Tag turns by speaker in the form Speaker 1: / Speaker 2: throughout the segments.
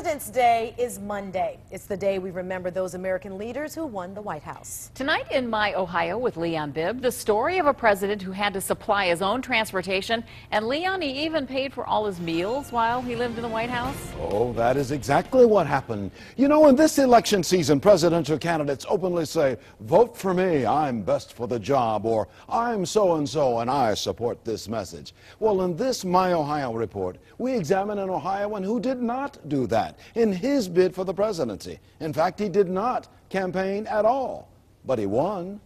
Speaker 1: President's Day is Monday. It's the day we remember those American leaders who won the White House.
Speaker 2: Tonight in My Ohio with Leon Bibb, the story of a president who had to supply his own transportation. And Leon, he even paid for all his meals while he lived in the White House.
Speaker 3: Oh, that is exactly what happened. You know, in this election season, presidential candidates openly say, vote for me, I'm best for the job, or I'm so-and-so and I support this message. Well, in this My Ohio report, we examine an Ohioan who did not do that in his bid for the presidency. In fact, he did not campaign at all, but he won,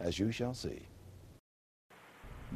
Speaker 3: as you shall see.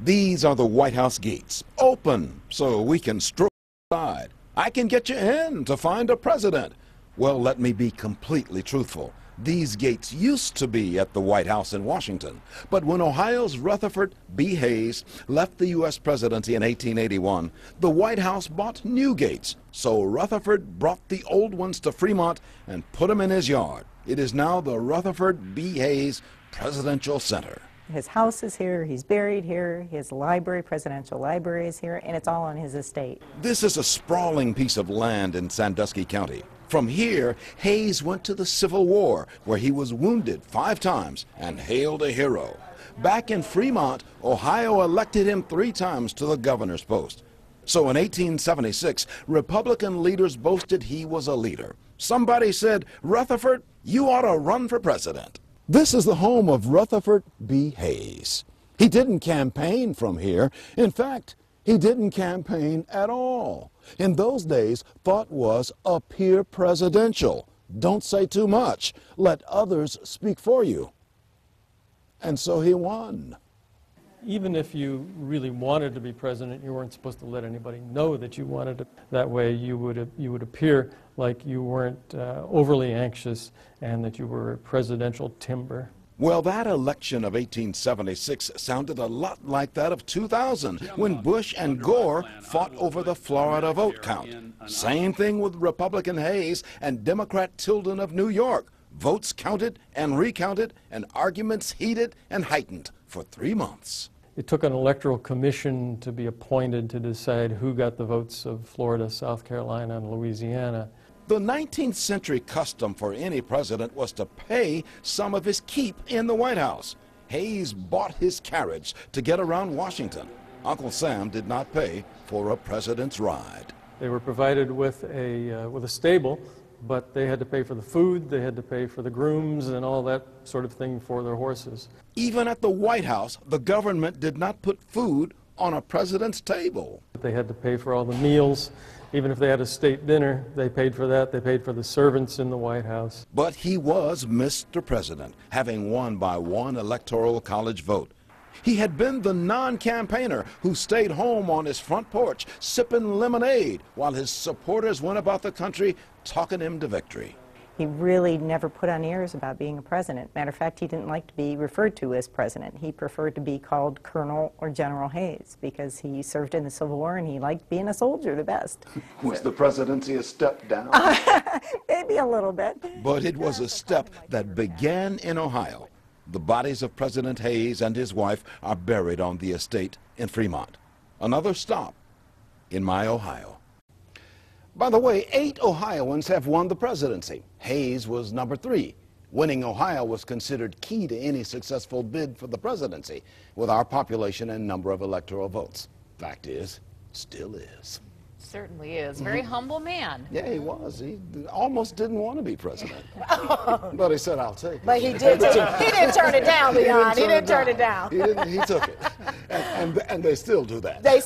Speaker 3: These are the White House gates, open so we can stroll inside. I can get you in to find a president. Well, let me be completely truthful. These gates used to be at the White House in Washington, but when Ohio's Rutherford B. Hayes left the U.S. presidency in 1881, the White House bought new gates, so Rutherford brought the old ones to Fremont and put them in his yard. It is now the Rutherford B. Hayes Presidential Center.
Speaker 4: His house is here, he's buried here, his library, presidential library is here, and it's all on his estate.
Speaker 3: This is a sprawling piece of land in Sandusky County. From here, Hayes went to the Civil War, where he was wounded 5 times and hailed a hero. Back in Fremont, Ohio elected him 3 times to the governor's post. So in 1876, Republican leaders boasted he was a leader. Somebody said, Rutherford, you ought to run for president. This is the home of Rutherford B. Hayes. He didn't campaign from here. In fact, he didn't campaign at all. In those days, thought was appear presidential. Don't say too much. Let others speak for you. And so he won.
Speaker 5: Even if you really wanted to be president, you weren't supposed to let anybody know that you wanted it. That way you would appear like you weren't overly anxious and that you were presidential timber.
Speaker 3: Well, that election of 1876 sounded a lot like that of 2000, when Bush and Gore fought over the Florida vote count. Same thing with Republican Hayes and Democrat Tilden of New York. Votes counted and recounted, and arguments heated and heightened for 3 months.
Speaker 5: It took an electoral commission to be appointed to decide who got the votes of Florida, South Carolina, and Louisiana.
Speaker 3: The 19th century custom for any president was to pay some of his keep in the White House. Hayes bought his carriage to get around Washington. Uncle Sam did not pay for a president's ride.
Speaker 5: They were provided with a stable, but they had to pay for the food, they had to pay for the grooms and all that sort of thing for their horses.
Speaker 3: Even at the White House, the government did not put food on a president's table.
Speaker 5: They had to pay for all the meals. Even if they had a state dinner, they paid for that. They paid for the servants in the White House.
Speaker 3: But he was Mr. President, having won by 1 electoral college vote. He had been the non-campaigner who stayed home on his front porch sipping lemonade while his supporters went about the country talking him to victory.
Speaker 4: He really never put on airs about being a president. Matter of fact, he didn't like to be referred to as president. He preferred to be called Colonel or General Hayes because he served in the Civil War and he liked being a soldier the best.
Speaker 3: Was the presidency a step down?
Speaker 4: Maybe a little bit.
Speaker 3: But it was a step that began in Ohio. The bodies of President Hayes and his wife are buried on the estate in Fremont. Another stop in My Ohio. By the way, 8 Ohioans have won the presidency. Hayes was number 3. Winning Ohio was considered key to any successful bid for the presidency, with our population and number of electoral votes. Fact is, still is.
Speaker 2: Certainly is. Very humble man.
Speaker 3: Yeah, he was. He almost didn't want to be president. But he said, I'll take it.
Speaker 1: But he did. He didn't turn it down, Leon. He didn't turn it down.
Speaker 3: He took it. And they still do that.
Speaker 1: They